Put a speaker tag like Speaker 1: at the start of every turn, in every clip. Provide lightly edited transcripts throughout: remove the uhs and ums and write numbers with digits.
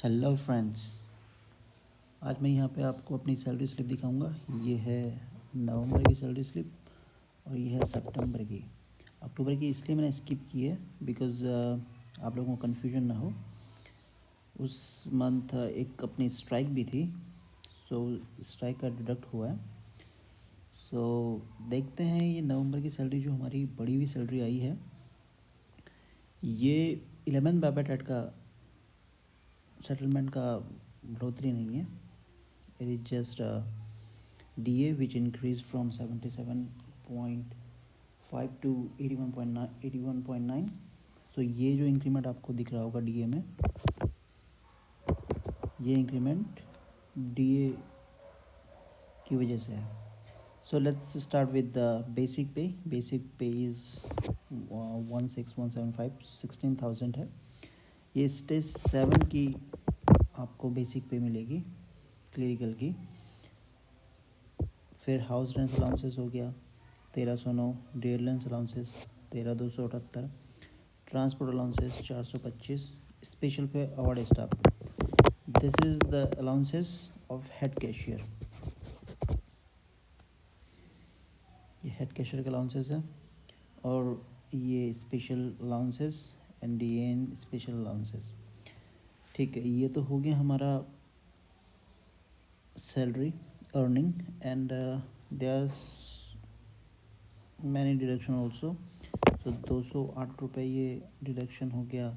Speaker 1: Hello friends, आज मैं यहाँ पे आपको अपनी सैलरी स्लिप दिखाऊंगा। ये है नवंबर की सैलरी स्लिप और ये है सितंबर की। अक्टूबर की इसलिए मैंने स्किप की है बिकॉज़ आप लोगों को कन्फ्यूजन ना हो। उस मंथ एक अपनी स्ट्राइक भी थी, सो स्ट्राइक का डिडक्ट हुआ है। सो देखते हैं ये नवंबर की सैलरी जो हमारी बढ़ी हुई सैलरी आई है, ये 11 बैबेट का सेटलमेंट का बढ़ोतरी नहीं है। It is just DA which increased from 77.5 to 81.9। तो ये जो इंक्रीमेंट आपको दिख रहा होगा DA में, ये इंक्रीमेंट DA की वजह से है। So let's start with the basic पे। बेसिक पे इज़ 16,175, 16,000 है। ये स्टेज 7 की आपको बेसिक पे मिलेगी, क्लरिकल की। फिर हाउस रेंट अलाउंसेस हो गया 1309, day allowance allowances 13,278, transport allowances 425, special pay award staff. This is the allowances of head cashier. ये हेड कैशियर के अलाउंसेस है और ये special allowances and D N special allowances. ठीक है, ये तो हो गया हमारा salary earning and there many deduction also. तो 208 रुपये ये डिडक्शन हो गया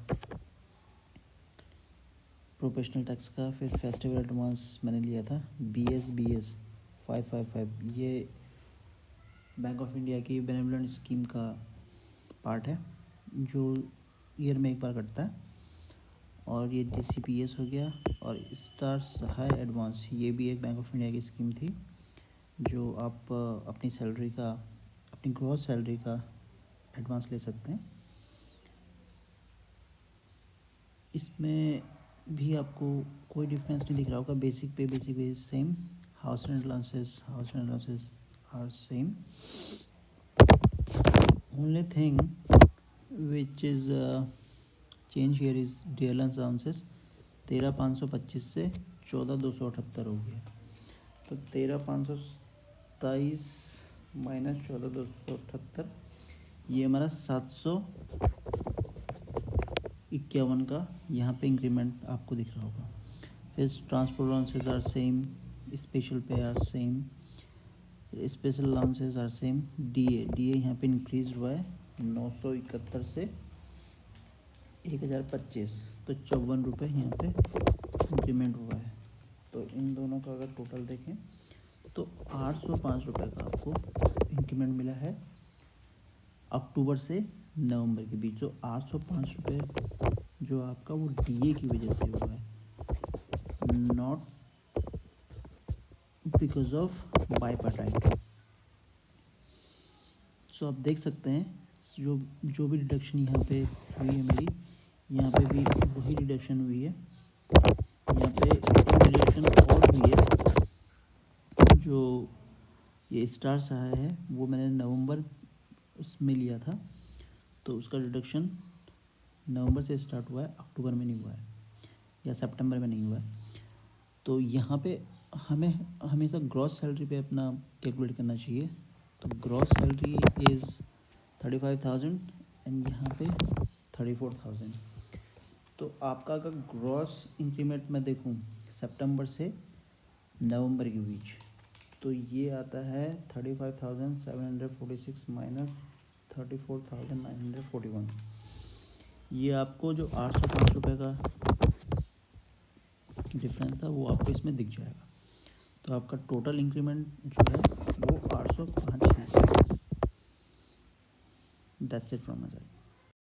Speaker 1: प्रोफेशनल टैक्स का। फिर फेस्टिवल एडवांस मैंने लिया था BS 555, ये बैंक ऑफ इंडिया की बेनेवलेंट स्कीम का पार्ट है जो ईयर में एक बार कटता है। और ये DCPS हो गया और स्टार सहाय एडवांस, ये भी एक बैंक ऑफ इंडिया की स्कीम थी जो आप अपनी सैलरी का, अपनी ग्रॉस सैलरी का एडवांस ले सकते हैं। इसमें भी आपको कोई डिफरेंस नहीं दिख रहा होगा। Basic pay same, house rent allowances are same. Only thing which is change here is the allowances 13,525 से 14,278 हो गया। तो 13,527 माइनस 14,278, ये हमारा 751 का यहाँ पे इंक्रीमेंट आपको दिख रहा होगा। फिर transport allowances are same, special pay are same, special allowances are same. DA यहाँ पे इंक्रीज हुआ है 971 से 1,025, तो 54 रुपये यहाँ पे इंक्रीमेंट हुआ है। तो इन दोनों का अगर टोटल देखें तो 805 रुपये का आपको इंक्रीमेंट मिला है अक्टूबर से नवंबर के बीच। तो 805 रुपये जो आपका वो DA की वजह से हुआ है, नॉट बिकॉज ऑफ बाइपार्टाइट। सो आप देख सकते हैं जो भी डिडक्शन यहाँ पे हुई है मेरी, यहाँ पे भी वही डिडक्शन हुई है। यहाँ पे एक डिडक्शन और हुई है, जो ये स्टार सहाय है वो मैंने नवंबर उसमें लिया था, तो उसका डिडक्शन नवंबर से स्टार्ट हुआ है, अक्टूबर में नहीं हुआ है या सितंबर में नहीं हुआ है। तो यहाँ पे हमें हमेशा ग्रॉस सैलरी पे अपना कैलकुलेट करना चाहिए। तो ग्रॉस सैलरी इज़ 35,000 एंड यहाँ पे 34,000। तो आपका अगर ग्रॉस इंक्रीमेंट मैं देखूँ सितंबर से नवंबर के बीच, तो ये आता है 35,746 माइनस 34,941। ये आपको जो 805 रुपये का डिफरेंस था वो आपको इसमें दिख जाएगा। तो आपका टोटल इंक्रीमेंट जो है वो 805 है। That's it from my side.